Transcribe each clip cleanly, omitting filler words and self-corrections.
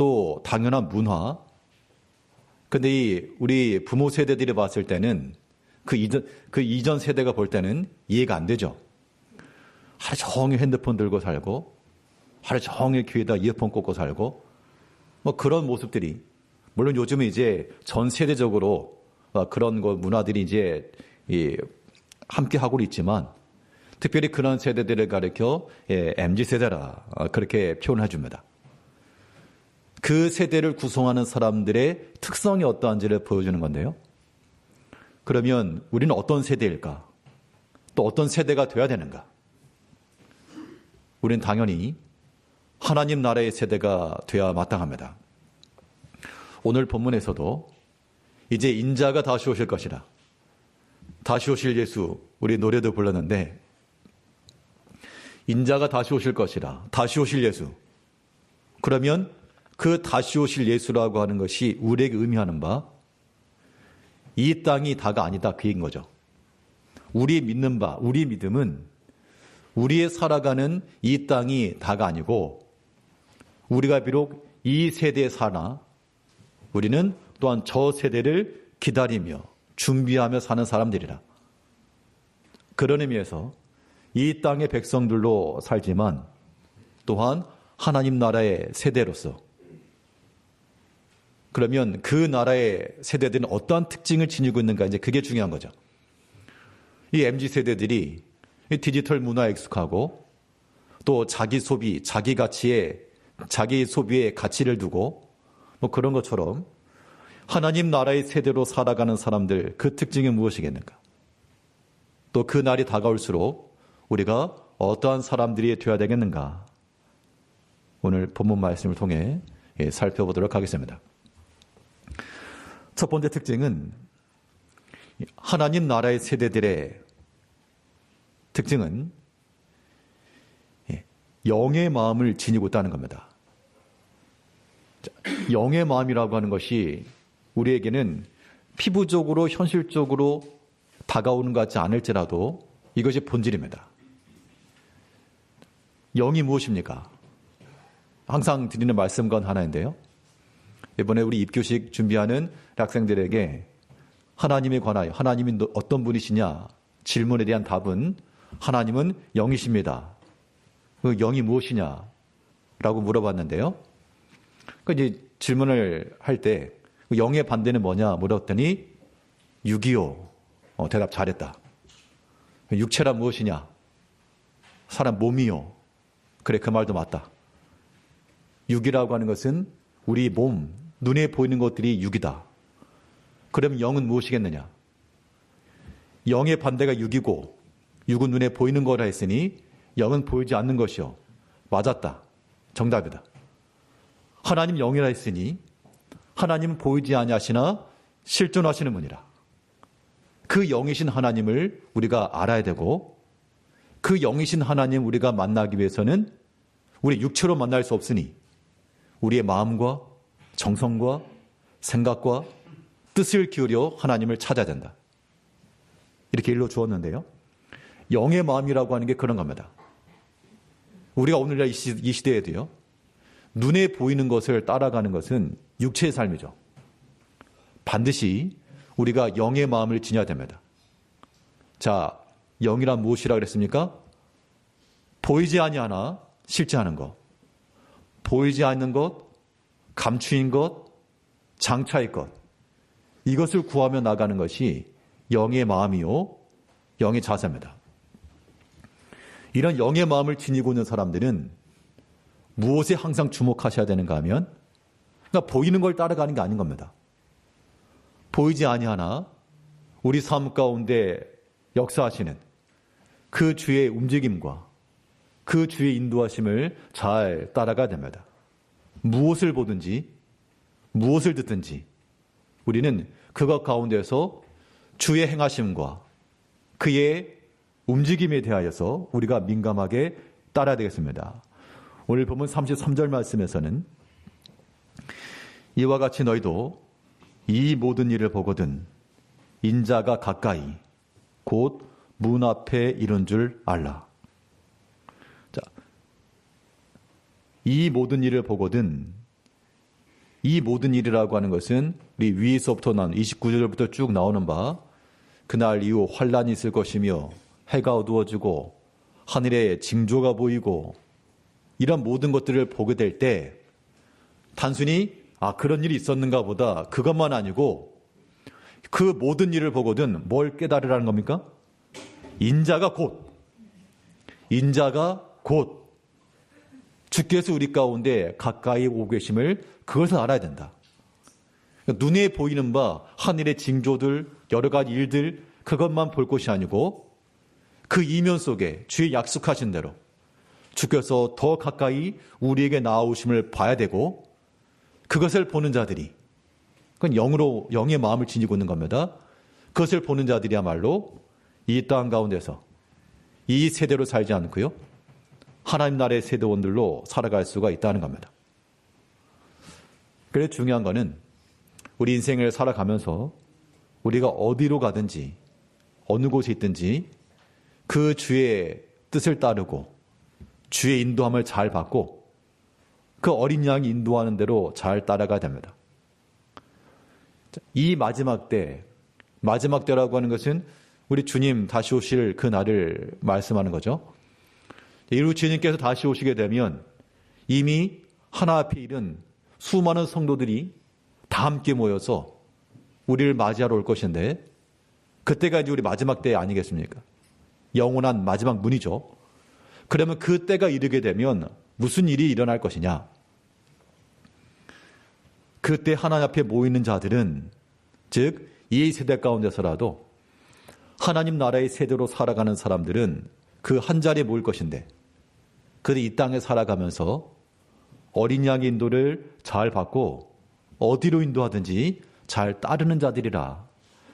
또 당연한 문화. 근데 우리 부모 세대들이 봤을 때는 그 이전 세대가 볼 때는 이해가 안 되죠. 하루 종일 핸드폰 들고 살고, 하루 종일 귀에다 이어폰 꽂고 살고, 뭐 그런 모습들이, 물론 요즘은 이제 전 세대적으로 그런 문화들이 이제 함께 하고 있지만, 특별히 그런 세대들을 가리켜 MZ세대라 그렇게 표현해 줍니다. 그 세대를 구성하는 사람들의 특성이 어떠한지를 보여주는 건데요. 그러면 우리는 어떤 세대일까? 또 어떤 세대가 돼야 되는가? 우리는 당연히 하나님 나라의 세대가 돼야 마땅합니다. 오늘 본문에서도 이제 인자가 다시 오실 것이라, 다시 오실 예수, 우리 노래도 불렀는데 인자가 다시 오실 것이라, 다시 오실 예수. 그러면 그 다시 오실 예수라고 하는 것이 우리에게 의미하는 바, 이 땅이 다가 아니다 그 얘기인 거죠. 우리 믿는 바, 우리 믿음은 우리의 살아가는 이 땅이 다가 아니고, 우리가 비록 이 세대에 사나 우리는 또한 저 세대를 기다리며 준비하며 사는 사람들이라. 그런 의미에서 이 땅의 백성들로 살지만 또한 하나님 나라의 세대로서, 그러면 그 나라의 세대들은 어떠한 특징을 지니고 있는가, 이제 그게 중요한 거죠. 이 MZ세대들이 디지털 문화에 익숙하고 또 자기 소비, 자기 가치에, 자기 소비에 가치를 두고 뭐 그런 것처럼 하나님 나라의 세대로 살아가는 사람들, 그 특징이 무엇이겠는가? 또 그 날이 다가올수록 우리가 어떠한 사람들이 되어야 되겠는가? 오늘 본문 말씀을 통해 살펴보도록 하겠습니다. 첫 번째 특징은, 하나님 나라의 세대들의 특징은 영의 마음을 지니고 있다는 겁니다. 영의 마음이라고 하는 것이 우리에게는 피부적으로 현실적으로 다가오는 것 같지 않을지라도 이것이 본질입니다. 영이 무엇입니까? 항상 드리는 말씀과 하나인데요. 이번에 우리 입교식 준비하는 학생들에게 하나님에 관하여, 하나님이 어떤 분이시냐 질문에 대한 답은 하나님은 영이십니다. 그 영이 무엇이냐? 라고 물어봤는데요. 그 이제 질문을 할 때 영의 반대는 뭐냐 물었더니 6.25 대답 잘했다. 육체란 무엇이냐? 사람 몸이요. 그래, 그 말도 맞다. 육이라고 하는 것은 우리 몸, 눈에 보이는 것들이 육이다. 그럼 영은 무엇이겠느냐? 영의 반대가 육이고 육은 눈에 보이는 거라 했으니 영은 보이지 않는 것이요. 맞았다. 정답이다. 하나님 영이라 했으니 하나님은 보이지 아니하시나 실존하시는 분이라. 그 영이신 하나님을 우리가 알아야 되고, 그 영이신 하나님 우리가 만나기 위해서는 우리 육체로 만날 수 없으니 우리의 마음과 정성과 생각과 뜻을 기울여 하나님을 찾아야 된다. 이렇게 일러 주었는데요. 영의 마음이라고 하는 게 그런 겁니다. 우리가 오늘날 이 시대에도요, 눈에 보이는 것을 따라가는 것은 육체의 삶이죠. 반드시 우리가 영의 마음을 지녀야 됩니다. 자, 영이란 무엇이라 그랬습니까? 보이지 아니하나 실제하는 것, 보이지 않는 것, 감추인 것, 장차의 것, 이것을 구하며 나가는 것이 영의 마음이요, 영의 자세입니다. 이런 영의 마음을 지니고 있는 사람들은 무엇에 항상 주목하셔야 되는가 하면, 그러니까 보이는 걸 따라가는 게 아닌 겁니다. 보이지 아니하나 우리 삶 가운데 역사하시는 그 주의 움직임과 그 주의 인도하심을 잘 따라가야 됩니다. 무엇을 보든지 무엇을 듣든지 우리는 그것 가운데서 주의 행하심과 그의 움직임에 대하여서 우리가 민감하게 따라야 되겠습니다. 오늘 보면 33절 말씀에서는 이와 같이 너희도 이 모든 일을 보거든 인자가 가까이 곧 문 앞에 이른 줄 알라. 자, 이 모든 일을 보거든, 이 모든 일이라고 하는 것은 우리 위에서부터 나온 29절부터 쭉 나오는 바 그날 이후 환란이 있을 것이며 해가 어두워지고 하늘에 징조가 보이고 이런 모든 것들을 보게 될 때 단순히 그런 일이 있었는가 보다 그것만 아니고 그 모든 일을 보거든 뭘 깨달으라는 겁니까? 인자가 곧 주께서 우리 가운데 가까이 오고 계심을 그것을 알아야 된다. 눈에 보이는 바 하늘의 징조들 여러 가지 일들 그것만 볼 것이 아니고 그 이면 속에 주의 약속하신 대로 주께서 더 가까이 우리에게 나아오심을 봐야 되고 그것을 보는 자들이 그건 영의 마음을 지니고 있는 겁니다. 그것을 보는 자들이야말로 이 땅 가운데서 이 세대로 살지 않고요. 하나님 나라의 세대원들로 살아갈 수가 있다는 겁니다. 그래서 중요한 거는 우리 인생을 살아가면서 우리가 어디로 가든지 어느 곳에 있든지 그 주의 뜻을 따르고 주의 인도함을 잘 받고 그 어린 양이 인도하는 대로 잘 따라가야 됩니다. 이 마지막 때라고 하는 것은 우리 주님 다시 오실 그 날을 말씀하는 거죠. 이후 주님께서 다시 오시게 되면 이미 하나 앞에 이른 수많은 성도들이 다 함께 모여서 우리를 맞이하러 올 것인데 그때가 이제 우리 마지막 때 아니겠습니까? 영원한 마지막 문이죠. 그러면 그때가 이르게 되면 무슨 일이 일어날 것이냐? 그때 하나님 앞에 모이는 자들은 즉 이 세대 가운데서라도 하나님 나라의 세대로 살아가는 사람들은 그 한 자리에 모일 것인데 그들이 이 땅에 살아가면서 어린 양의 인도를 잘 받고 어디로 인도하든지 잘 따르는 자들이라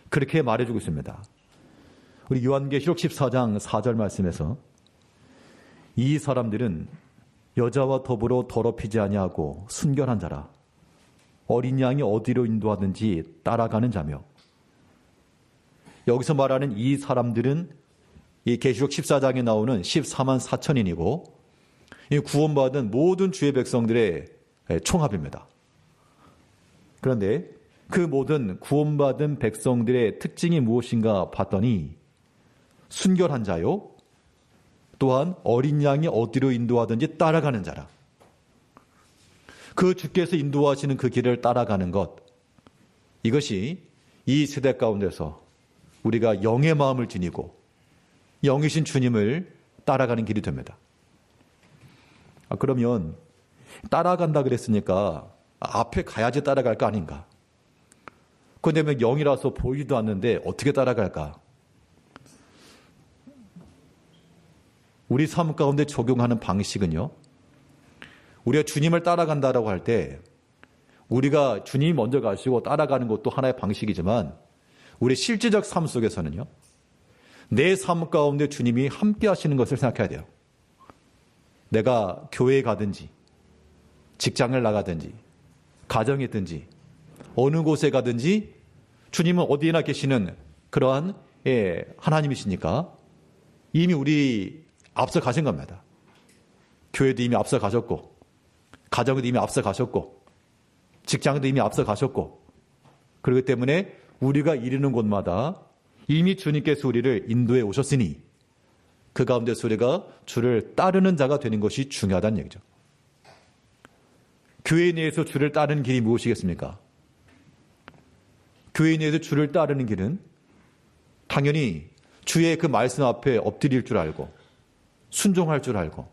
그렇게 말해주고 있습니다. 우리 요한계시록 14장 4절 말씀에서 이 사람들은 여자와 더불어 더럽히지 아니하고 순결한 자라 어린 양이 어디로 인도하든지 따라가는 자며 여기서 말하는 이 사람들은 이 계시록 14장에 나오는 14만 4천인이고 이 구원받은 모든 주의 백성들의 총합입니다. 그런데 그 모든 구원받은 백성들의 특징이 무엇인가 봤더니 순결한 자요 또한 어린 양이 어디로 인도하든지 따라가는 자라. 그 주께서 인도하시는 그 길을 따라가는 것 이것이 이 세대 가운데서 우리가 영의 마음을 지니고 영이신 주님을 따라가는 길이 됩니다. 그러면 따라간다 그랬으니까 앞에 가야지 따라갈 거 아닌가? 그런데 영이라서 보이지도 않는데 어떻게 따라갈까? 우리 삶 가운데 적용하는 방식은요. 우리가 주님을 따라간다라고 할 때 우리가 주님이 먼저 가시고 따라가는 것도 하나의 방식이지만 우리 실제적 삶 속에서는요. 내 삶 가운데 주님이 함께 하시는 것을 생각해야 돼요. 내가 교회에 가든지 직장을 나가든지 가정에 있든지 어느 곳에 가든지 주님은 어디에나 계시는 그러한 하나님이시니까 이미 우리 앞서 가신 겁니다. 교회도 이미 앞서 가셨고 가정도 이미 앞서 가셨고 직장도 이미 앞서 가셨고 그렇기 때문에 우리가 이르는 곳마다 이미 주님께서 우리를 인도해 오셨으니 그 가운데서 우리가 주를 따르는 자가 되는 것이 중요하다는 얘기죠. 교회 내에서 주를 따르는 길이 무엇이겠습니까? 교회 내에서 주를 따르는 길은 당연히 주의 그 말씀 앞에 엎드릴 줄 알고 순종할 줄 알고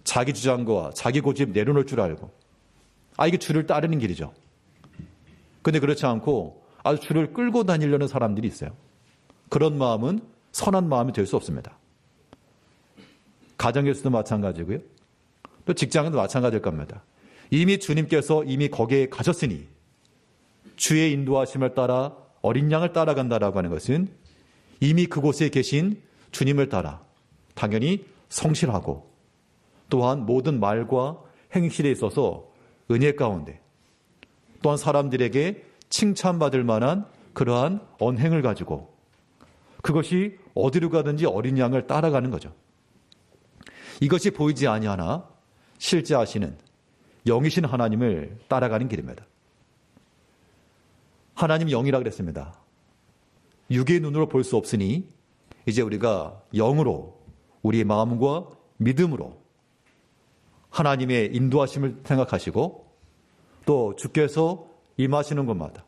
자기 주장과 자기 고집 내려놓을 줄 알고 이게 주를 따르는 길이죠. 그런데 그렇지 않고 아주 주를 끌고 다니려는 사람들이 있어요. 그런 마음은 선한 마음이 될 수 없습니다. 가정에서도 마찬가지고요. 또 직장에도 마찬가지일 겁니다. 이미 주님께서 이미 거기에 가셨으니 주의 인도하심을 따라 어린 양을 따라간다라고 하는 것은 이미 그곳에 계신 주님을 따라 당연히 성실하고 또한 모든 말과 행실에 있어서 은혜 가운데 또한 사람들에게 칭찬받을 만한 그러한 언행을 가지고 그것이 어디로 가든지 어린 양을 따라가는 거죠. 이것이 보이지 아니하나 실제 하시는 영이신 하나님을 따라가는 길입니다. 하나님 영이라 그랬습니다. 육의 눈으로 볼 수 없으니 이제 우리가 영으로 우리의 마음과 믿음으로 하나님의 인도하심을 생각하시고 또 주께서 임하시는 곳마다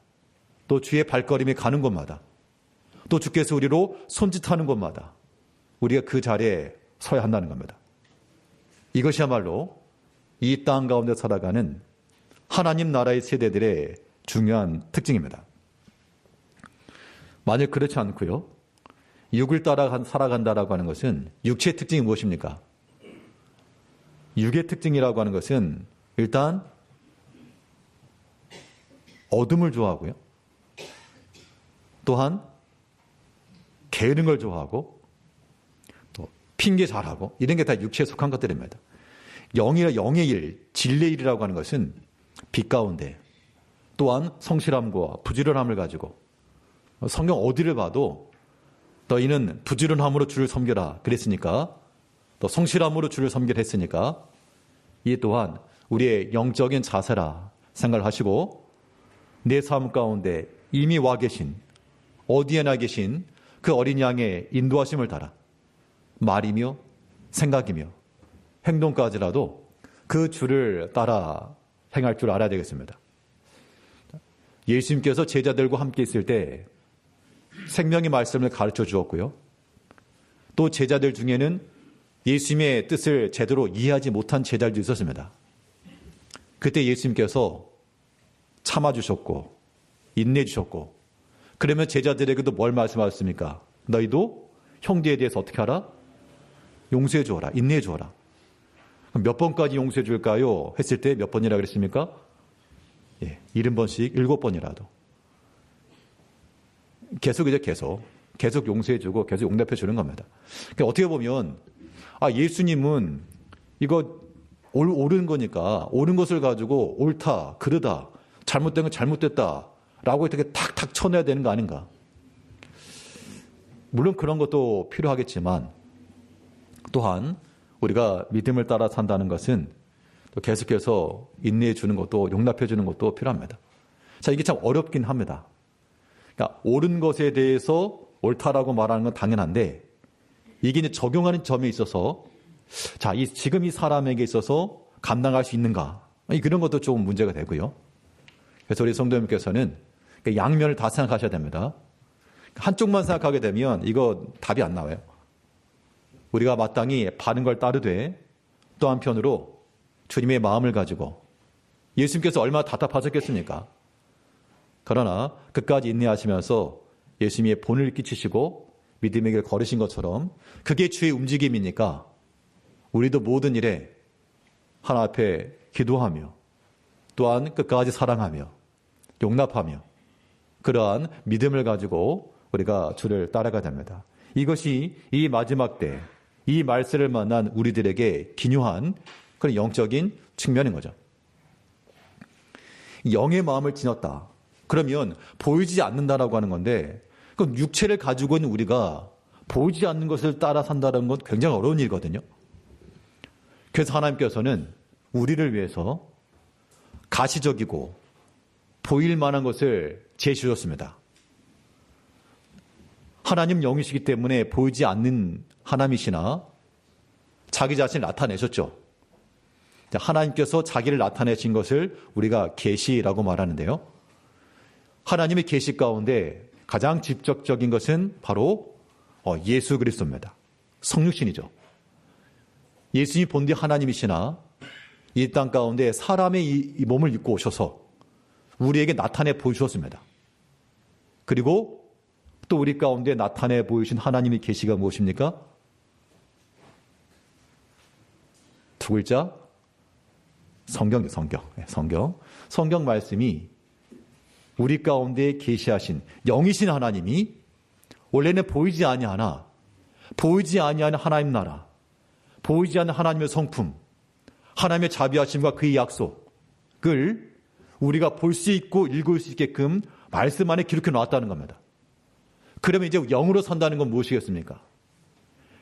또 주의 발걸음이 가는 곳마다 또 주께서 우리로 손짓하는 곳마다 우리가 그 자리에 서야 한다는 겁니다. 이것이야말로 이 땅 가운데 살아가는 하나님 나라의 세대들의 중요한 특징입니다. 만약 그렇지 않고요. 육을 따라 살아간다라고 하는 것은 육체의 특징이 무엇입니까? 육의 특징이라고 하는 것은 일단 어둠을 좋아하고요. 또한 게으른 걸 좋아하고 또 핑계 잘하고 이런 게 다 육체에 속한 것들입니다. 영의 일, 진리의 일이라고 하는 것은 빛 가운데 또한 성실함과 부지런함을 가지고 성경 어디를 봐도 너희는 부지런함으로 주를 섬겨라 그랬으니까 또 성실함으로 주를 섬기라 했으니까 이 또한 우리의 영적인 자세라 생각을 하시고 내 삶 가운데 이미 와 계신 어디에나 계신 그 어린 양의 인도하심을 따라 말이며 생각이며 행동까지라도 그 주를 따라 행할 줄 알아야 되겠습니다. 예수님께서 제자들과 함께 있을 때 생명의 말씀을 가르쳐 주었고요. 또 제자들 중에는 예수님의 뜻을 제대로 이해하지 못한 제자들도 있었습니다. 그때 예수님께서 참아주셨고 인내주셨고 그러면 제자들에게도 뭘 말씀하셨습니까? 너희도 형제에 대해서 어떻게 하라? 용서해 주어라. 인내해 주어라. 몇 번까지 용서해 줄까요? 했을 때 몇 번이라 그랬습니까? 70번씩 7번이라도. 계속 용서해 주고 계속 용납해 주는 겁니다. 그러니까 어떻게 보면 예수님은 이거 옳은 거니까 옳은 것을 가지고 옳다, 그르다, 잘못된 건 잘못됐다 라고 이렇게 탁탁 쳐내야 되는 거 아닌가. 물론 그런 것도 필요하겠지만 또한 우리가 믿음을 따라 산다는 것은 또 계속해서 인내해 주는 것도 용납해 주는 것도 필요합니다. 자, 이게 참 어렵긴 합니다. 그러니까 옳은 것에 대해서 옳다라고 말하는 건 당연한데 이게 이제 적용하는 점에 있어서 자, 지금 이 사람에게 있어서 감당할 수 있는가? 그런 것도 조금 문제가 되고요. 그래서 우리 성도님께서는 양면을 다 생각하셔야 됩니다. 한쪽만 생각하게 되면 이거 답이 안 나와요. 우리가 마땅히 바른 걸 따르되 또 한편으로 주님의 마음을 가지고 예수님께서 얼마나 답답하셨겠습니까? 그러나 끝까지 인내하시면서 예수님의 본을 끼치시고 믿음의 길 걸으신 것처럼 그게 주의 움직임이니까 우리도 모든 일에 하나 앞에 기도하며 또한 끝까지 사랑하며 용납하며 그러한 믿음을 가지고 우리가 주를 따라가야 됩니다. 이것이 이 마지막 때 이 말세를 만난 우리들에게 기묘한 그런 영적인 측면인 거죠. 영의 마음을 지녔다. 그러면 보이지 않는다라고 하는 건데 그럼 육체를 가지고 있는 우리가 보이지 않는 것을 따라 산다는 건 굉장히 어려운 일이거든요. 그래서 하나님께서는 우리를 위해서 가시적이고 보일 만한 것을 제시하셨습니다. 하나님 영이시기 때문에 보이지 않는 하나님이시나 자기 자신을 나타내셨죠. 하나님께서 자기를 나타내신 것을 우리가 계시라고 말하는데요. 하나님의 계시 가운데 가장 직접적인 것은 바로 예수 그리스도입니다. 성육신이죠. 예수님이 본디 하나님이시나 이 땅 가운데 사람의 이 몸을 입고 오셔서 우리에게 나타내 보여주셨습니다. 그리고 또 우리 가운데 나타내 보이신 하나님의 계시가 무엇입니까? 두 글자 성경이요. 성경 말씀이 우리 가운데 계시하신 영이신 하나님이 원래는 보이지 아니하나 보이지 아니하는 하나님 나라 보이지 않는 하나님의 성품 하나님의 자비하심과 그의 약속을 우리가 볼 수 있고 읽을 수 있게끔 말씀 안에 기록해 놓았다는 겁니다. 그러면 이제 영으로 산다는 건 무엇이겠습니까?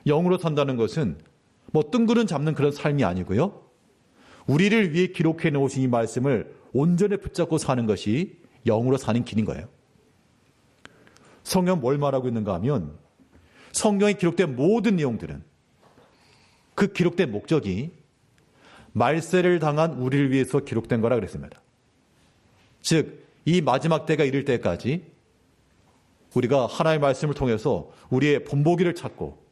영으로 산다는 것은 뭐 뜬구름 잡는 그런 삶이 아니고요. 우리를 위해 기록해 놓으신 이 말씀을 온전히 붙잡고 사는 것이 영으로 사는 길인 거예요. 성경은 뭘 말하고 있는가 하면 성경에 기록된 모든 내용들은 그 기록된 목적이 말세를 당한 우리를 위해서 기록된 거라 그랬습니다. 즉, 이 마지막 때가 이를 때까지 우리가 하나님의 말씀을 통해서 우리의 본보기를 찾고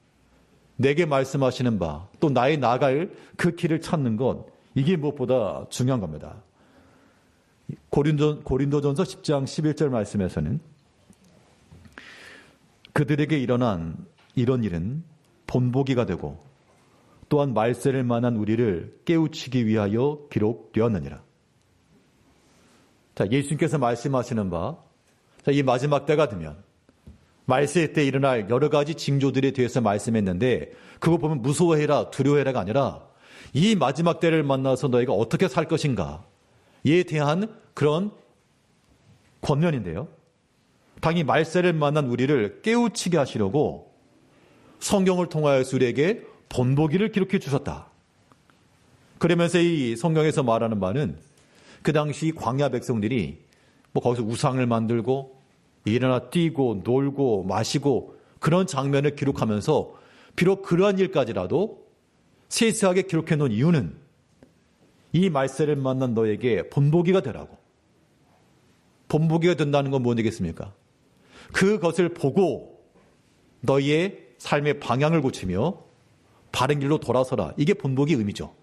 내게 말씀하시는 바, 또 나의 나아갈 그 길을 찾는 것, 이게 무엇보다 중요한 겁니다. 고린도전서 10장 11절 말씀에서는 그들에게 일어난 이런 일은 본보기가 되고 또한 말세를 만난 우리를 깨우치기 위하여 기록되었느니라. 자, 예수님께서 말씀하시는 바, 이 마지막 때가 되면 말세 때 일어날 여러 가지 징조들에 대해서 말씀했는데 그거 보면 무서워해라, 두려워해라가 아니라 이 마지막 때를 만나서 너희가 어떻게 살 것인가에 대한 그런 권면인데요. 당연히 말세를 만난 우리를 깨우치게 하시려고 성경을 통하여서 우리에게 본보기를 기록해 주셨다. 그러면서 이 성경에서 말하는 바는 그 당시 광야 백성들이 뭐 거기서 우상을 만들고 일어나 뛰고 놀고 마시고 그런 장면을 기록하면서 비록 그러한 일까지라도 세세하게 기록해 놓은 이유는 이 말세를 만난 너에게 본보기가 되라고. 본보기가 된다는 건 뭐겠습니까? 그것을 보고 너희의 삶의 방향을 고치며 바른 길로 돌아서라. 이게 본보기의 의미죠.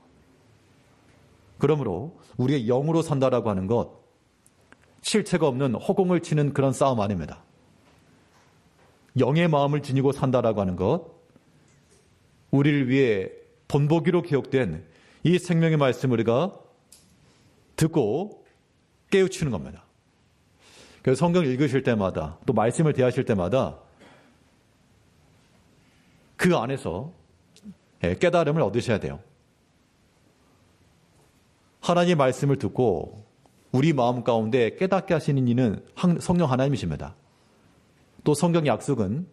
그러므로 우리가 영으로 산다라고 하는 것, 실체가 없는 허공을 치는 그런 싸움 아닙니다. 영의 마음을 지니고 산다라고 하는 것, 우리를 위해 본보기로 기록된 이 생명의 말씀을 우리가 듣고 깨우치는 겁니다. 그래서 성경을 읽으실 때마다 또 말씀을 대하실 때마다 그 안에서 깨달음을 얻으셔야 돼요. 하나님의 말씀을 듣고 우리 마음 가운데 깨닫게 하시는 이는 성령 하나님이십니다. 또 성경 약속은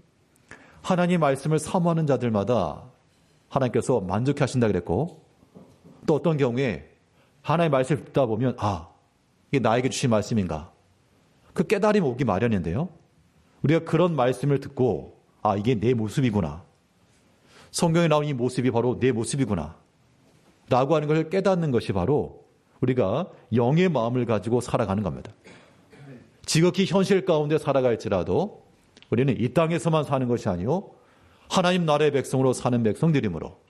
하나님의 말씀을 사모하는 자들마다 하나님께서 만족해 하신다 그랬고, 또 어떤 경우에 하나님의 말씀을 듣다 보면 이게 나에게 주신 말씀인가? 그 깨달음이 오기 마련인데요. 우리가 그런 말씀을 듣고 이게 내 모습이구나. 성경에 나온 이 모습이 바로 내 모습이구나. 라고 하는 것을 깨닫는 것이 바로 우리가 영의 마음을 가지고 살아가는 겁니다. 지극히 현실 가운데 살아갈지라도 우리는 이 땅에서만 사는 것이 아니요 하나님 나라의 백성으로 사는 백성들이므로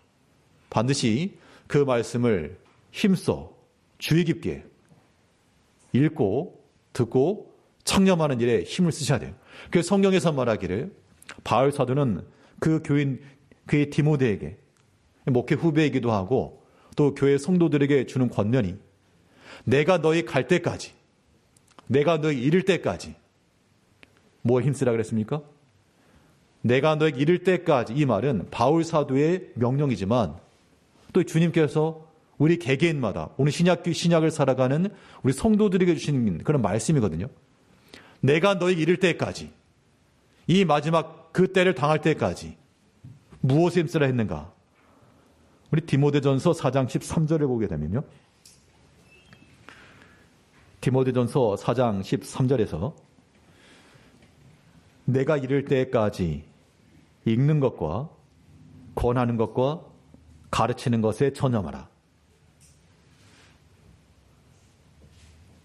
반드시 그 말씀을 힘써 주의 깊게 읽고 듣고 창념하는 일에 힘을 쓰셔야 돼요. 그래서 성경에서 말하기를 바울 사도는 그 교인 그의 디모데에게 목회 후배이기도 하고 또 교회 성도들에게 주는 권면이 내가 너희 갈 때까지, 내가 너희 이를 때까지 뭐에 힘쓰라 그랬습니까? 내가 너희 이를 때까지. 이 말은 바울 사도의 명령이지만 또 주님께서 우리 개개인마다 오늘 신약을 살아가는 우리 성도들에게 주신 그런 말씀이거든요. 내가 너희 이를 때까지, 이 마지막 그 때를 당할 때까지 무엇에 힘쓰라 했는가? 우리 디모데전서 4장 13절을 보게 되면요. 디모데전서 4장 13절에서 내가 이를 때까지 읽는 것과 권하는 것과 가르치는 것에 전념하라.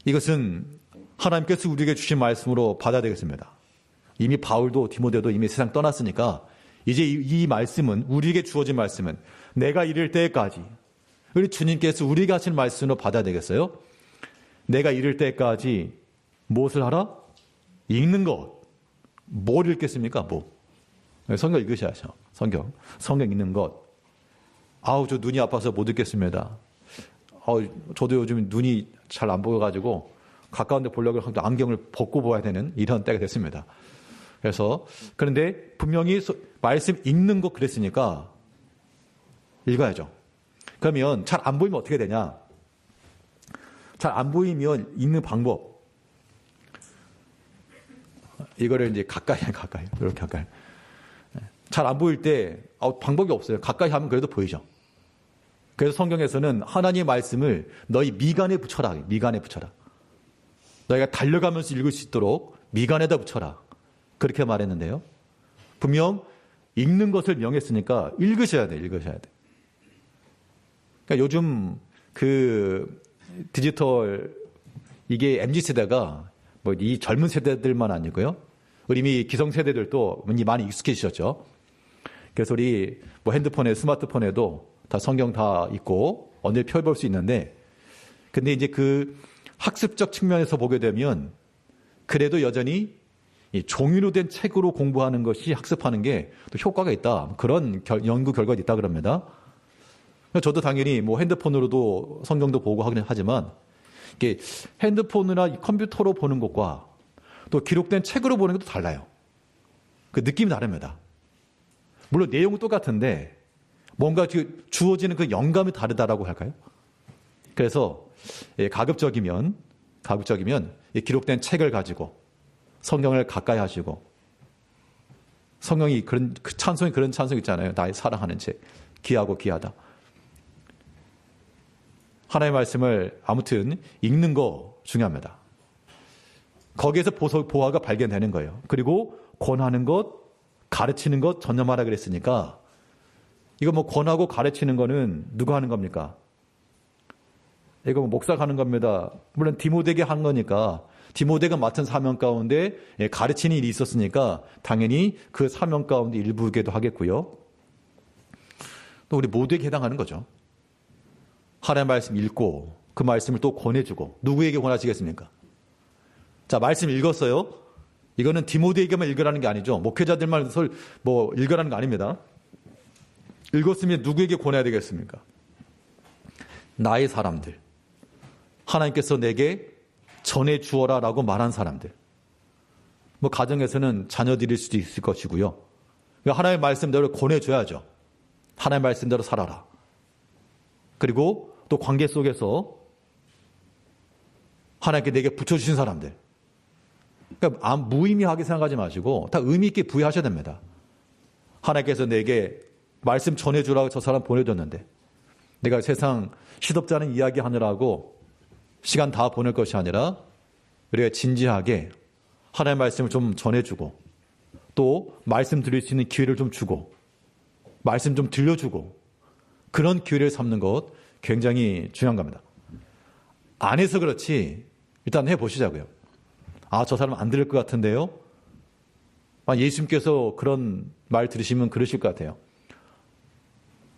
이것은 하나님께서 우리에게 주신 말씀으로 받아야 되겠습니다. 이미 바울도 디모데도 이미 세상 떠났으니까 이제 이 말씀은, 우리에게 주어진 말씀은 내가 이를 때까지, 우리 주님께서 우리에게 하신 말씀으로 받아야 되겠어요? 내가 이를 때까지 무엇을 하라? 읽는 것. 뭘 읽겠습니까? 성경 읽으셔야죠. 성경 읽는 것. 저 눈이 아파서 못 읽겠습니다. 저도 요즘 눈이 잘 안 보여가지고 가까운 데 보려고 하면 안경을 벗고 보아야 되는 이런 때가 됐습니다. 그런데 분명히 말씀 읽는 거 그랬으니까 읽어야죠. 그러면 잘 안 보이면 어떻게 되냐? 잘 안 보이면 읽는 방법. 이거를 이제 가까이, 이렇게 가까이. 잘 안 보일 때 방법이 없어요. 가까이 하면 그래도 보이죠. 그래서 성경에서는 하나님의 말씀을 너희 미간에 붙여라. 미간에 붙여라. 너희가 달려가면서 읽을 수 있도록 미간에다 붙여라. 그렇게 말했는데요. 분명 읽는 것을 명했으니까 읽으셔야 돼. 그러니까 요즘 그 디지털 이게 MZ세대가 뭐 이 젊은 세대들만 아니고요. 우리 이미 기성세대들도 많이 익숙해지셨죠. 그래서 우리 뭐 핸드폰에 스마트폰에도 다 성경 다 있고 언제 펴볼 수 있는데, 근데 이제 그 학습적 측면에서 보게 되면 그래도 여전히 이 종이로 된 책으로 공부하는 것이 학습하는 게 또 효과가 있다. 그런 연구 결과가 있다 그럽니다. 저도 당연히 뭐 핸드폰으로도 성경도 보고 하긴 하지만 이게 핸드폰이나 컴퓨터로 보는 것과 또 기록된 책으로 보는 것도 달라요. 그 느낌이 다릅니다. 물론 내용은 똑같은데 뭔가 주어지는 그 영감이 다르다라고 할까요? 그래서 가급적이면 기록된 책을 가지고 성경을 가까이 하시고, 성경이 그런 찬송이 그런 찬송 있잖아요. 나의 사랑하는 책, 귀하고 귀하다. 하나님의 말씀을 아무튼 읽는 거 중요합니다. 거기에서 보화가 발견되는 거예요. 그리고 권하는 것, 가르치는 것 전념하라 그랬으니까, 이거 뭐 권하고 가르치는 거는 누가 하는 겁니까? 이거 뭐 목사가 하는 겁니다. 물론 디모데에게 한 거니까 디모데가 맡은 사명 가운데 가르치는 일이 있었으니까 당연히 그 사명 가운데 일부게도 하겠고요. 또 우리 모두에게 해당하는 거죠. 하나님의 말씀 읽고 그 말씀을 또 권해주고, 누구에게 권하시겠습니까? 자, 말씀 읽었어요. 이거는 디모데에게만 읽으라는 게 아니죠. 목회자들만 뭐 읽으라는 거 아닙니다. 읽었으면 누구에게 권해야 되겠습니까? 나의 사람들, 하나님께서 내게 전해 주어라 라고 말한 사람들, 뭐 가정에서는 자녀들일 수도 있을 것이고요. 하나님의 말씀대로 권해줘야죠. 하나님의 말씀대로 살아라. 그리고 또 관계 속에서 하나님께 내게 붙여주신 사람들, 그러니까 무의미하게 생각하지 마시고 다 의미 있게 부여하셔야 됩니다. 하나님께서 내게 말씀 전해주라고 저 사람 보내줬는데 내가 세상 시덥지 않은 이야기 하느라고 시간 다 보낼 것이 아니라 우리가 진지하게 하나님의 말씀을 좀 전해주고, 또 말씀 드릴 수 있는 기회를 좀 주고, 말씀 좀 들려주고, 그런 기회를 삼는 것 굉장히 중요한 겁니다. 안 해서 그렇지 일단 해보시자고요. 아, 저 사람 안 들을 것 같은데요? 예수님께서 그런 말 들으시면 그러실 것 같아요.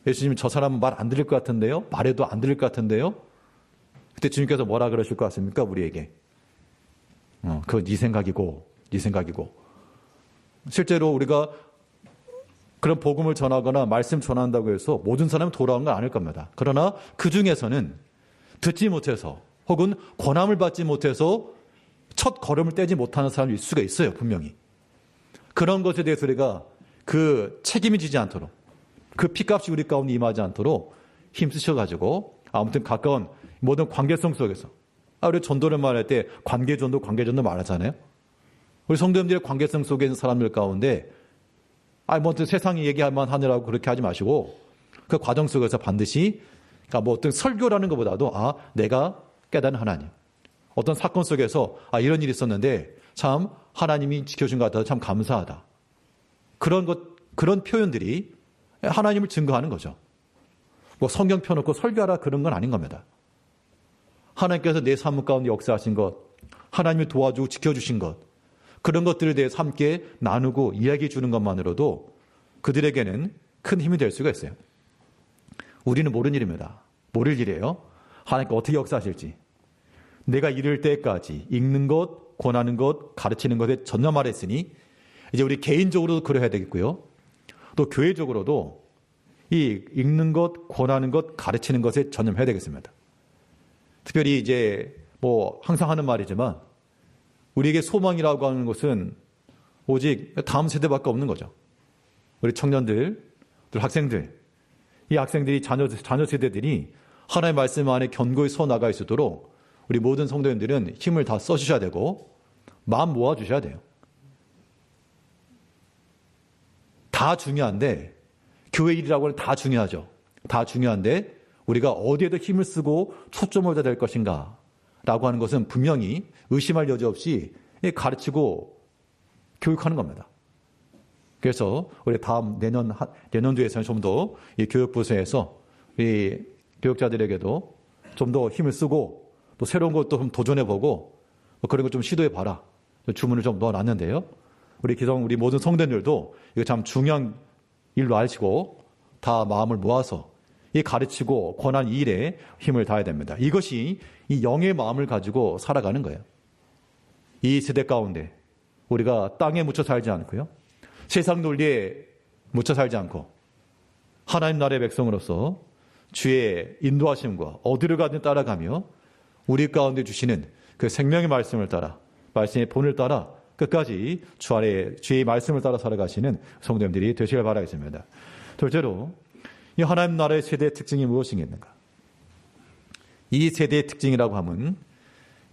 예수님, 저 사람은 말 안 들을 것 같은데요? 말해도 안 들을 것 같은데요? 그때 주님께서 뭐라 그러실 것 같습니까? 우리에게. 그건 네 생각이고. 실제로 우리가 그런 복음을 전하거나 말씀 전한다고 해서 모든 사람이 돌아온 건 아닐 겁니다. 그러나 그 중에서는 듣지 못해서 혹은 권함을 받지 못해서 첫 걸음을 떼지 못하는 사람이 있을 수가 있어요. 분명히. 그런 것에 대해서 우리가 그 책임이 지지 않도록, 그 피값이 우리 가운데 임하지 않도록 힘쓰셔가지고 아무튼 가까운 모든 관계성 속에서, 우리 전도를 말할 때 관계전도 말하잖아요. 우리 성도님들의 관계성 속에 있는 사람들 가운데 뭐 어떤 세상 얘기만 하느라고 그렇게 하지 마시고, 그 과정 속에서 반드시, 그러니까 뭐 어떤 설교라는 것보다도 내가 깨달은 하나님, 어떤 사건 속에서 이런 일이 있었는데 참 하나님이 지켜준 것 같아서 참 감사하다. 그런 표현들이 하나님을 증거하는 거죠. 뭐 성경 펴놓고 설교하라 그런 건 아닌 겁니다. 하나님께서 내 삶 가운데 역사하신 것, 하나님이 도와주고 지켜주신 것, 그런 것들에 대해서 함께 나누고 이야기해 주는 것만으로도 그들에게는 큰 힘이 될 수가 있어요. 우리는 모르는 일입니다. 모를 일이에요. 하나님께 어떻게 역사하실지. 내가 이를 때까지 읽는 것, 권하는 것, 가르치는 것에 전념하라 했으니 이제 우리 개인적으로도 그래야 되겠고요. 또 교회적으로도 이 읽는 것, 권하는 것, 가르치는 것에 전념해야 되겠습니다. 특별히 이제 뭐 항상 하는 말이지만 우리에게 소망이라고 하는 것은 오직 다음 세대밖에 없는 거죠. 우리 청년들, 학생들, 이 학생들이 자녀 세대들이 하나님의 말씀 안에 견고히 서 나갈 수 있도록 우리 모든 성도님들은 힘을 다 써주셔야 되고 마음 모아주셔야 돼요. 다 중요한데, 교회 일이라고 하는 다 중요하죠. 다 중요한데 우리가 어디에도 힘을 쓰고 초점을 둬야 될 것인가 라고 하는 것은 분명히 의심할 여지 없이 가르치고 교육하는 겁니다. 그래서 우리 다음 내년도에서는 좀 더 이 교육부서에서 이 교육자들에게도 좀 더 힘을 쓰고 또 새로운 것도 좀 도전해보고 그런 거 좀 시도해봐라. 주문을 좀 넣어놨는데요. 우리 모든 성도님들도 이거 참 중요한 일로 아시고 다 마음을 모아서 이 가르치고 권한 이 일에 힘을 다해야 됩니다. 이것이 이 영의 마음을 가지고 살아가는 거예요. 이 세대 가운데 우리가 땅에 묻혀 살지 않고요. 세상 논리에 묻혀 살지 않고 하나님 나라의 백성으로서 주의 인도하심과 어디로 가든 따라가며 우리 가운데 주시는 그 생명의 말씀을 따라 말씀의 본을 따라 끝까지 주의 말씀을 따라 살아가시는 성도님들이 되시길 바라겠습니다. 둘째로 이 하나님 나라의 세대의 특징이 무엇이겠는가? 이 세대의 특징이라고 하면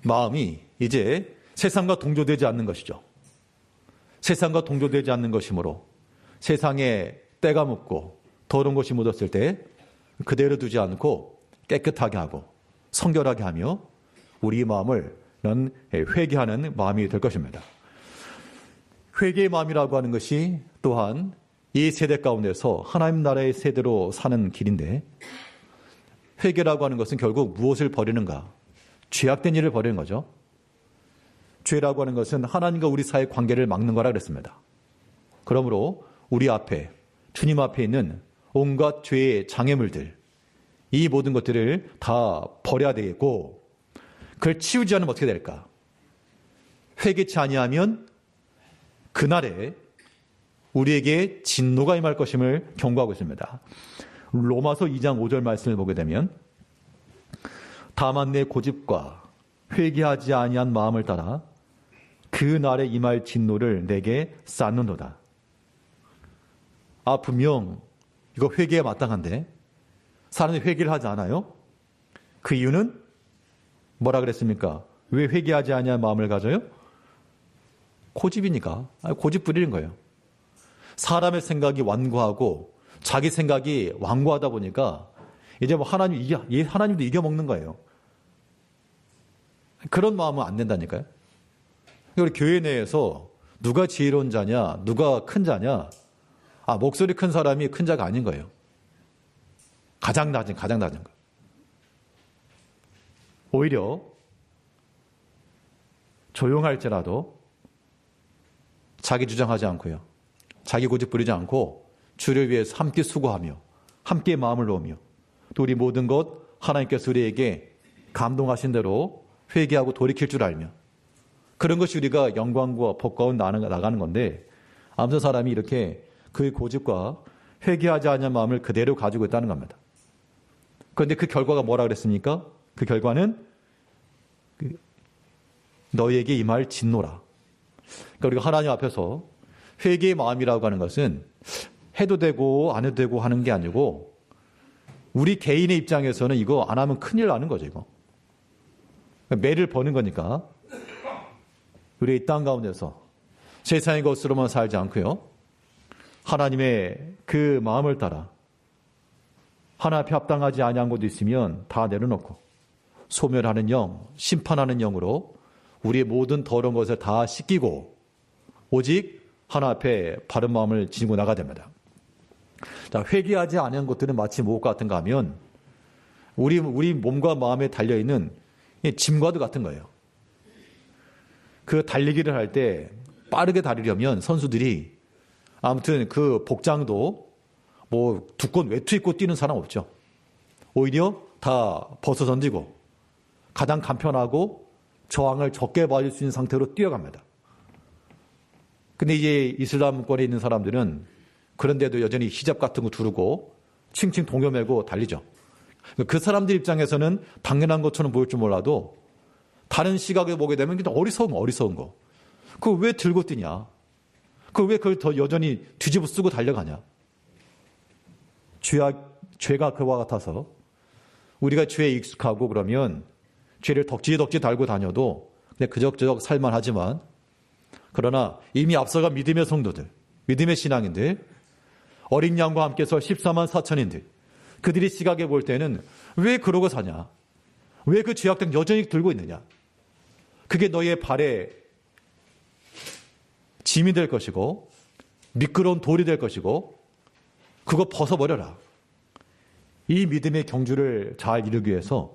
마음이 이제 세상과 동조되지 않는 것이죠. 세상과 동조되지 않는 것이므로 세상에 때가 묻고 더러운 것이 묻었을 때 그대로 두지 않고 깨끗하게 하고 성결하게 하며 우리 마음을 회개하는 마음이 될 것입니다. 회개의 마음이라고 하는 것이 또한 이 세대 가운데서 하나님 나라의 세대로 사는 길인데 회개라고 하는 것은 결국 무엇을 버리는가? 죄악된 일을 버리는 거죠. 죄라고 하는 것은 하나님과 우리 사이의 관계를 막는 거라 그랬습니다. 그러므로 우리 앞에 주님 앞에 있는 온갖 죄의 장애물들 이 모든 것들을 다 버려야 되겠고 그걸 치우지 않으면 어떻게 될까? 회개치 아니하면 그날에 우리에게 진노가 임할 것임을 경고하고 있습니다. 로마서 2장 5절 말씀을 보게 되면 다만 내 고집과 회개하지 아니한 마음을 따라 그날에 임할 진노를 내게 쌓는도다. 분명 이거 회개에 마땅한데 사람이 회개를 하지 않아요? 그 이유는 뭐라 그랬습니까? 왜 회개하지 아니한 마음을 가져요? 고집이니까. 고집 부리는 거예요. 사람의 생각이 완고하고 자기 생각이 완고하다 보니까 이제 뭐 하나님도 이겨먹는 거예요. 그런 마음은 안 된다니까요. 우리 교회 내에서 누가 지혜로운 자냐, 누가 큰 자냐, 목소리 큰 사람이 큰 자가 아닌 거예요. 가장 낮은 거. 오히려 조용할지라도 자기 주장하지 않고요. 자기 고집 부리지 않고 주를 위해서 함께 수고하며 함께 마음을 놓으며 또 우리 모든 것 하나님께서 우리에게 감동하신 대로 회개하고 돌이킬 줄 알며 그런 것이 우리가 영광과 복 가운데 나가는 건데 아무튼 사람이 이렇게 그의 고집과 회개하지 않은 마음을 그대로 가지고 있다는 겁니다. 그런데 그 결과가 뭐라 그랬습니까? 그 결과는 너희에게 임할 진노라. 그러니까 우리가 하나님 앞에서 회개의 마음이라고 하는 것은 해도 되고 안 해도 되고 하는 게 아니고 우리 개인의 입장에서는 이거 안 하면 큰일 나는 거죠. 이거. 매를 버는 거니까 우리 이 땅 가운데서 세상의 것으로만 살지 않고요. 하나님의 그 마음을 따라 하나님 앞에 합당하지 아니한 것도 있으면 다 내려놓고 소멸하는 영, 심판하는 영으로 우리의 모든 더러운 것을 다 씻기고 오직 하나님 앞에 바른 마음을 지니고 나가야 됩니다. 자, 회개하지 않은 것들은 마치 무엇과 같은가 하면 우리 몸과 마음에 달려있는 짐과도 같은 거예요. 그 달리기를 할 때 빠르게 달리려면 선수들이 아무튼 그 복장도 뭐 두꺼운 외투 입고 뛰는 사람 없죠. 오히려 다 벗어 던지고 가장 간편하고 저항을 적게 받을 수 있는 상태로 뛰어갑니다. 근데 이제 이슬람권에 있는 사람들은 그런데도 여전히 히잡 같은 거 두르고 칭칭 동여매고 달리죠. 그 사람들 입장에서는 당연한 것처럼 보일 줄 몰라도 다른 시각에 보게 되면 그냥 어리석은 거. 그거 왜 들고 뛰냐? 그걸 더 여전히 뒤집어 쓰고 달려가냐? 죄가 그와 같아서 우리가 죄에 익숙하고 그러면 죄를 덕지덕지 달고 다녀도 그냥 그적저적 살만하지만 그러나 이미 앞서간 믿음의 성도들, 믿음의 신앙인들, 어린 양과 함께서 14만 4천인들 그들이 시각에 볼 때는 왜 그러고 사냐? 왜 그 죄악된 여전히 들고 있느냐? 그게 너의 발에 짐이 될 것이고 미끄러운 돌이 될 것이고 그거 벗어버려라. 이 믿음의 경주를 잘 이루기 위해서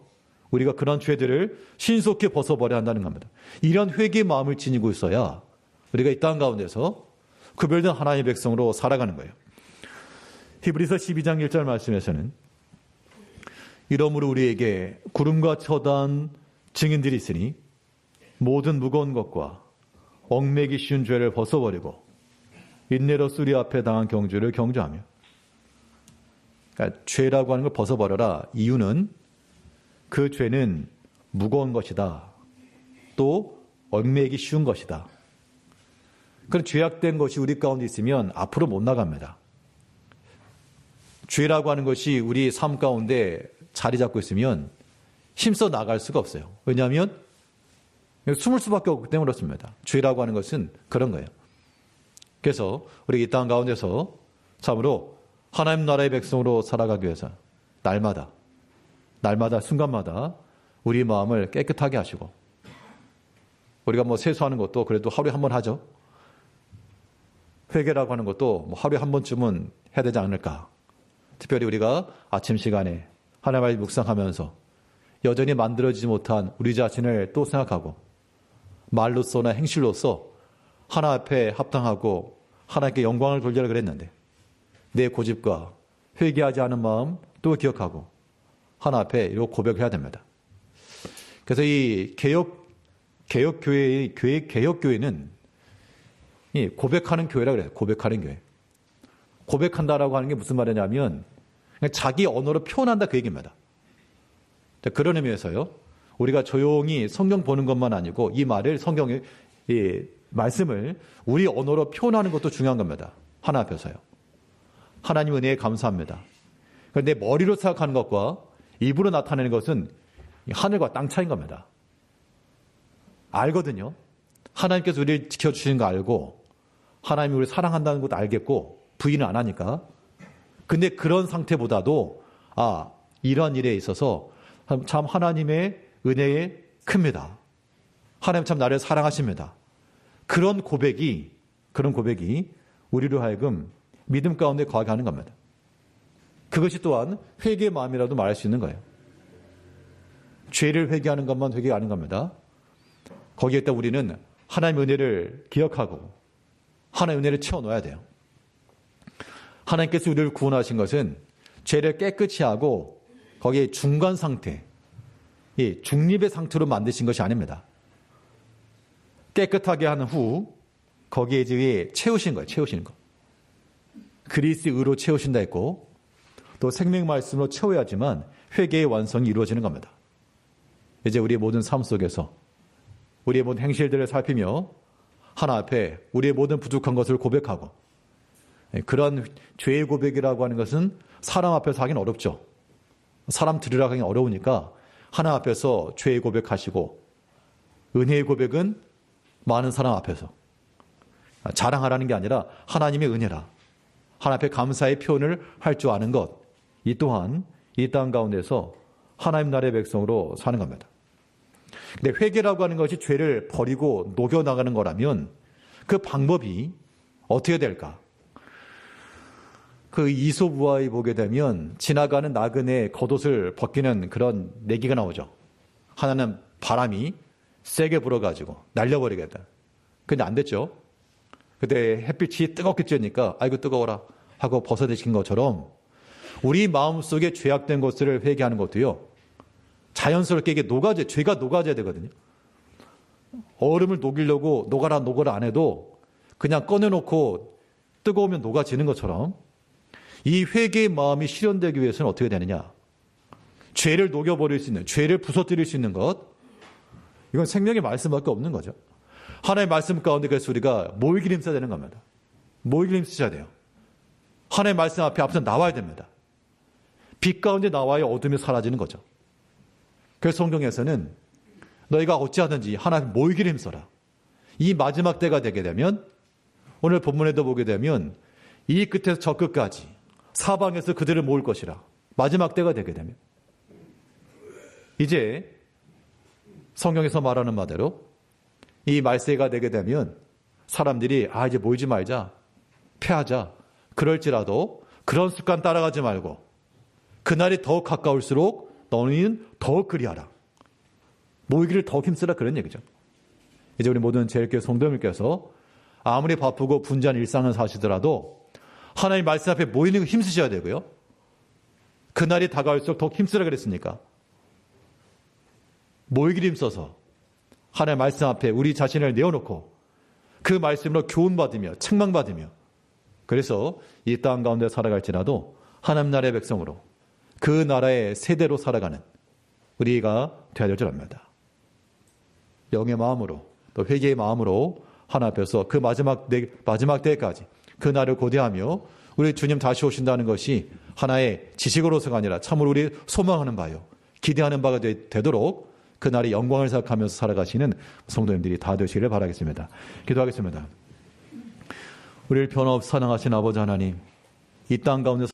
우리가 그런 죄들을 신속히 벗어버려야 한다는 겁니다. 이런 회개의 마음을 지니고 있어야 우리가 이 땅 가운데서 구별된 하나님의 백성으로 살아가는 거예요. 히브리서 12장 1절 말씀에서는 이러므로 우리에게 구름과 처단 증인들이 있으니 모든 무거운 것과 얽매기 쉬운 죄를 벗어버리고 인내로 수리 앞에 당한 경주를 경주하며. 그러니까 죄라고 하는 걸 벗어버려라. 이유는 그 죄는 무거운 것이다. 또 얽매기 쉬운 것이다. 그런 죄악된 것이 우리 가운데 있으면 앞으로 못 나갑니다. 죄라고 하는 것이 우리 삶 가운데 자리 잡고 있으면 힘써 나갈 수가 없어요. 왜냐하면 숨을 수밖에 없기 때문에 그렇습니다. 죄라고 하는 것은 그런 거예요. 그래서 우리 이 땅 가운데서 참으로 하나님 나라의 백성으로 살아가기 위해서 날마다 순간마다 우리 마음을 깨끗하게 하시고, 우리가 뭐 세수하는 것도 그래도 하루에 한 번 하죠. 회개라고 하는 것도 뭐 하루에 한 번쯤은 해야 되지 않을까. 특별히 우리가 아침 시간에 하나님을 묵상하면서 여전히 만들어지지 못한 우리 자신을 또 생각하고 말로서나 행실로서 하나 앞에 합당하고 하나님께 영광을 돌리라 그랬는데 내 고집과 회개하지 않은 마음 또 기억하고 하나 앞에 이렇게 고백해야 됩니다. 그래서 이 개혁교회는 이 고백하는 교회라 그래요. 고백하는 교회. 고백한다라고 하는 게 무슨 말이냐면 그냥 자기 언어로 표현한다 그 얘기입니다. 그런 의미에서요. 우리가 조용히 성경 보는 것만 아니고 이 말을 성경의 이 말씀을 우리 언어로 표현하는 것도 중요한 겁니다. 하나 앞에서요. 하나님 은혜에 감사합니다. 그런데 머리로 생각하는 것과 입으로 나타내는 것은 하늘과 땅 차이인 겁니다. 알거든요. 하나님께서 우리를 지켜주시는 거 알고 하나님이 우리를 사랑한다는 것도 알겠고 부인을 안 하니까. 근데 그런 상태보다도 이러한 일에 있어서 참 하나님의 은혜에 큽니다. 하나님 참 나를 사랑하십니다. 그런 고백이 우리로 하여금 믿음 가운데 거하게 하는 겁니다. 그것이 또한 회개의 마음이라도 말할 수 있는 거예요. 죄를 회개하는 것만 회개하는 겁니다. 거기에다 우리는 하나님의 은혜를 기억하고 하나님의 은혜를 채워넣어야 돼요. 하나님께서 우리를 구원하신 것은 죄를 깨끗이 하고 거기에 중간 상태, 이 중립의 상태로 만드신 것이 아닙니다. 깨끗하게 한 후 거기에 이제 채우신 거예요. 채우시는 거. 그리스도의 의로 채우신다 했고 또 생명 말씀으로 채워야지만 회개의 완성이 이루어지는 겁니다. 이제 우리의 모든 삶 속에서 우리의 모든 행실들을 살피며 하나 앞에 우리의 모든 부족한 것을 고백하고, 그런 죄의 고백이라고 하는 것은 사람 앞에서 하기는 어렵죠. 사람 들으라고 하기는 어려우니까 하나 앞에서 죄의 고백하시고, 은혜의 고백은 많은 사람 앞에서 자랑하라는 게 아니라 하나님의 은혜라, 하나 앞에 감사의 표현을 할 줄 아는 것, 이 또한 이 땅 가운데서 하나님 나라의 백성으로 사는 겁니다. 근데 회개라고 하는 것이 죄를 버리고 녹여나가는 거라면 그 방법이 어떻게 될까? 그 이솝우화에 보게 되면 지나가는 나그네 겉옷을 벗기는 그런 내기가 나오죠. 하나는 바람이 세게 불어가지고 날려버리겠다. 근데 안 됐죠. 그때 햇빛이 뜨겁게 쬐니까 아이고 뜨거워라 하고 벗어내신 것처럼 우리 마음속에 죄악된 것을 회개하는 것도요. 자연스럽게 이게 죄가 녹아져야 되거든요. 얼음을 녹이려고 녹아라 안 해도 그냥 꺼내놓고 뜨거우면 녹아지는 것처럼 이 회개의 마음이 실현되기 위해서는 어떻게 되느냐. 죄를 녹여버릴 수 있는, 죄를 부서뜨릴 수 있는 것, 이건 생명의 말씀밖에 없는 거죠. 하나님의 말씀 가운데 그래서 우리가 모이기를 힘써야 되는 겁니다. 모이기를 힘쓰셔야 돼요. 하나님의 말씀 앞에 나와야 됩니다. 빛 가운데 나와야 어둠이 사라지는 거죠. 그래서 성경에서는 너희가 어찌하든지 하나님 모이기를 힘써라. 이 마지막 때가 되게 되면 오늘 본문에도 보게 되면 이 끝에서 저 끝까지 사방에서 그들을 모을 것이라. 마지막 때가 되게 되면 이제 성경에서 말하는 바대로 이 말세가 되게 되면 사람들이 이제 모이지 말자, 패하자, 그럴지라도 그런 습관 따라가지 말고 그날이 더욱 가까울수록 너희는 더욱 그리하라. 모이기를 더욱 힘쓰라, 그런 얘기죠. 이제 우리 모든 제일교회 성도님께서 아무리 바쁘고 분주한 일상을 사시더라도 하나님 말씀 앞에 모이는 거 힘쓰셔야 되고요. 그날이 다가올수록 더욱 힘쓰라 그랬으니까 모이기를 힘써서 하나님 말씀 앞에 우리 자신을 내어놓고 그 말씀으로 교훈받으며 책망받으며, 그래서 이 땅 가운데 살아갈지라도 하나님 나라의 백성으로 그 나라의 세대로 살아가는 우리가 되어야 될 줄 압니다. 영의 마음으로 또 회개의 마음으로 하나님 앞에서 그 마지막 때까지 그 날을 고대하며 우리 주님 다시 오신다는 것이 하나의 지식으로서가 아니라 참으로 우리 소망하는 바요, 기대하는 바가 되도록 그날의 영광을 생각하면서 살아가시는 성도님들이 다 되시기를 바라겠습니다. 기도하겠습니다. 우리를 변함없이 사랑하신 아버지 하나님, 이 땅 가운데